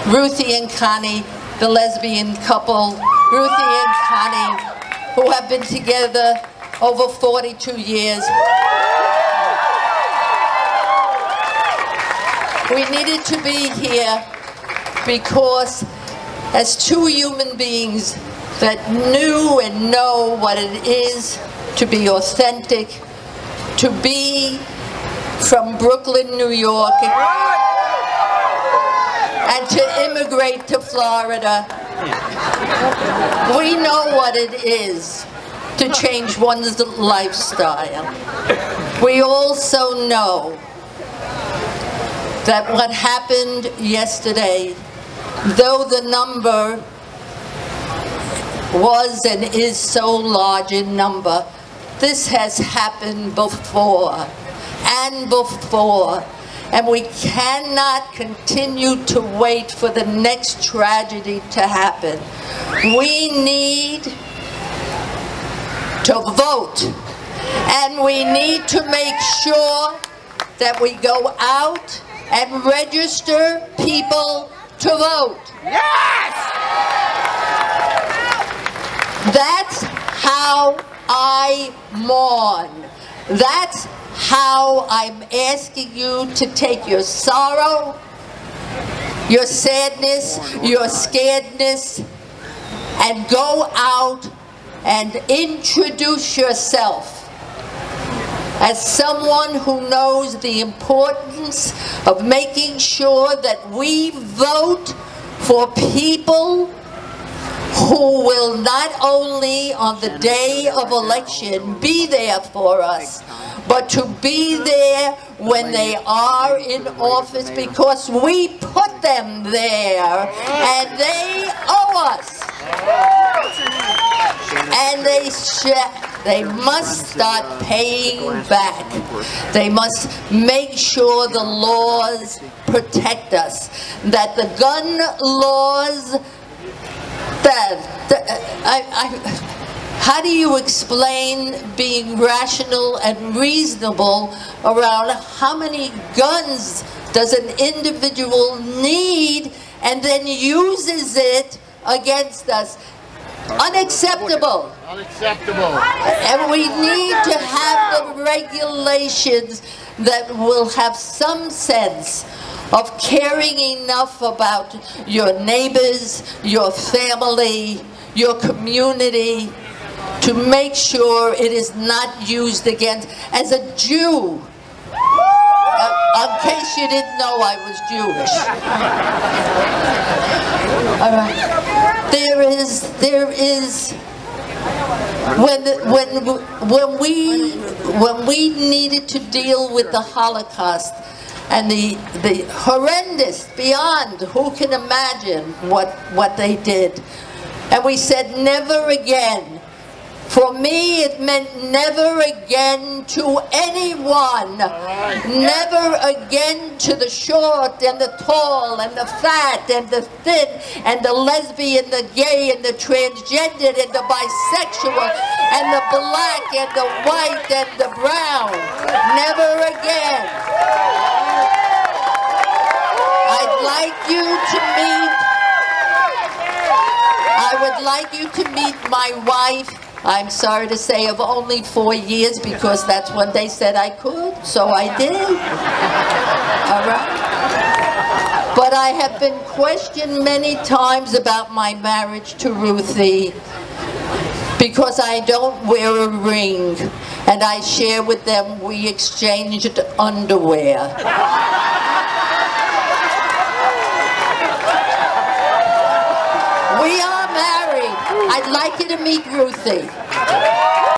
Ruthie and Connie, the lesbian couple, Ruthie and Connie, who have been together over 42 years. We needed to be here because as two human beings that knew and know what it is to be authentic, to be from Brooklyn, New York, and to immigrate to Florida. We know what it is to change one's lifestyle. We also know that what happened yesterday, though the number was and is so large in number, this has happened before and before. And we cannot continue to wait for the next tragedy to happen. We need to vote. And we need to make sure that we go out and register people to vote. Yes! That's how I mourn. That's how I'm asking you to take your sorrow, your sadness, your scaredness, and go out and introduce yourself as someone who knows the importance of making sure that we vote for people who will not only on the day of election be there for us, but to be there when they are in office, because we put them there and they owe us. And they must start paying back. They must make sure the laws protect us, that the gun laws, how do you explain being rational and reasonable around how many guns does an individual need and then uses it against us? Unacceptable. Unacceptable. And we need to have the regulations that will have some sense of caring enough about your neighbors, your family, your community, to make sure it is not used against. As a Jew, in case you didn't know I was Jewish. All right. There is when we needed to deal with the Holocaust and the horrendous, beyond who can imagine what they did, and we said never again. For me, it meant never again to anyone. Never again to the short and the tall and the fat and the thin and the lesbian, the gay and the transgender and the bisexual and the black and the white and the brown. Never again. I'd like you to meet, I would like you to meet my wife. I'm sorry to say of only 4 years, because that's when they said I could, so I did. All right? But I have been questioned many times about my marriage to Ruthie, because I don't wear a ring, and I share with them we exchanged underwear. We are married. I'd like you to meet Ruthie.